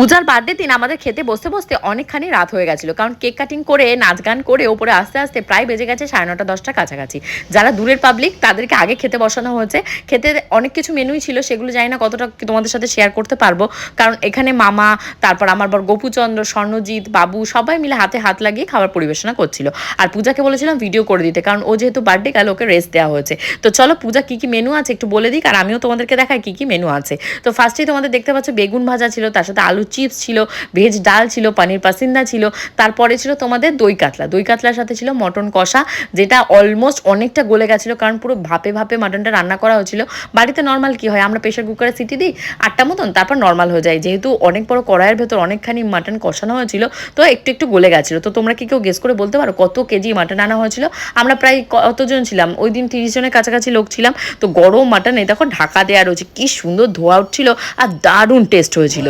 পূজার বার্থডে দিন আমাদের খেতে বসতে বসতে অনেকখানি রাত হয়ে গেছিল, কারণ কেক কাটিং করে নাচ গান করে ওপরে আস্তে আস্তে প্রায় বেজে গেছে 9:30 10টা কাছাকাছি। যারা দূরের পাবলিক তাদেরকে আগে খেতে বসানো হয়েছে। খেতে অনেক কিছু মেনুই ছিল, সেগুলো জানি না কতটা তোমাদের সাথে শেয়ার করতে পারবো, কারণ এখানে মামা, তারপর আমার বর গোপুচন্দ্র, স্বর্ণজিৎ, বাবু সবাই মিলে হাতে হাত লাগিয়ে খাবার পরিবেশনা করছিল। আর পূজাকে বলেছিলাম ভিডিও করে দিতে, কারণ ও যেহেতু বার্থডে গেল ওকে রেস্ট দেওয়া হয়েছে। তো চলো পূজা কী কী মেনু আছে একটু বলে দিই, আর আমিও তোমাদেরকে দেখাই কী কী মেনু আছে। তো ফার্স্টেই তোমাদের দেখতে পাচ্ছ বেগুন ভাজা ছিল, তার সাথে আলু চিপস ছিল, ভেজ ডাল ছিল, পনির পাসিন্দা ছিল, তারপরে ছিল তোমাদের দই কাতলা, দই কাতলার সাথে ছিল মটন কষা, যেটা অলমোস্ট অনেকটা গলে গেছিলো, কারণ পুরো ভাপে ভাপে মাটনটা রান্না করা হয়েছিল। বাড়িতে নর্মাল কি হয়, আমরা প্রেশার কুকারে সিটি দিই 8টা মতন, তারপর নর্মাল হয়ে যায়। যেহেতু অনেক বড় কড়াইয়ের ভেতর অনেকখানি মাটন কষানো হয়েছিল, তো একটু একটু গলে গেছিলো। তো তোমরা কি কেউ গেস করে বলতে পারো কত কেজি মাটন আনা হয়েছিল? আমরা প্রায় কতজন ছিলাম ওই দিন? 30 জনের কাছাকাছি লোক ছিলাম। তো গরম মাটন, এই দেখো ঢাকা দেওয়া রয়েছে, কি সুন্দর ধোয়া উঠছিল আর দারুণ টেস্ট হয়েছিল।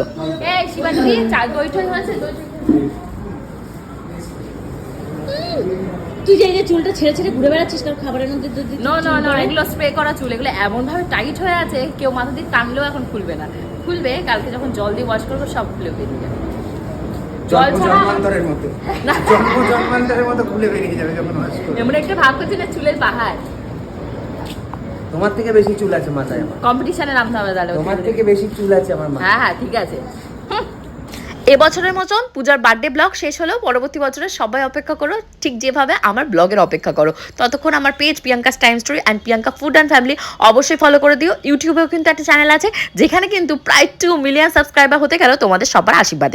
তুই যে চুলটা ছেড়ে ছেড়ে ঘুরে বেড়াচ্ছিস কারণ খাবারের মধ্যে এগুলো স্প্রে করা চুল, এগুলো এমন ভাবে টাইট হয়ে আছে কেউ মাথা দিয়ে টানলেও এখন খুলবে না। খুলবে কালকে যখন জল দিয়ে ওয়াশ করবো, সব খুলে বেরিয়ে যাবে। জন্মান্তরের মতো জন্মান্তরের মতো খুলে বেরিয়ে যাবে যখন ওয়াশ করবে। এমন একটা ভাব করছি না চুলের পাহাড়। তোমার থেকে বেশি চুল আছে মাথায় আমার। কম্পিটিশনে নামতে হবে তাহলে। তোমার থেকে বেশি চুল আছে আমার মাথায়। হ্যাঁ হ্যাঁ ঠিক আছে। এবছরের মতন পূজার বার্থডে ব্লগ শেষ হলেও পরবর্তী বছরে সবাই অপেক্ষা করো, ঠিক যেভাবে আমার ব্লগের অপেক্ষা করো। ততক্ষণ আমার page Priyanka's time story and Priyanka food and family অবশ্যই ফলো করে দিও। ইউটিউবেও কিন্তু একটা চ্যানেল আছে, যেখানে কিন্তু প্রায় 2 মিলিয়ন সাবস্ক্রাইবার হতে গেল তোমাদের সবার আশীর্বাদে।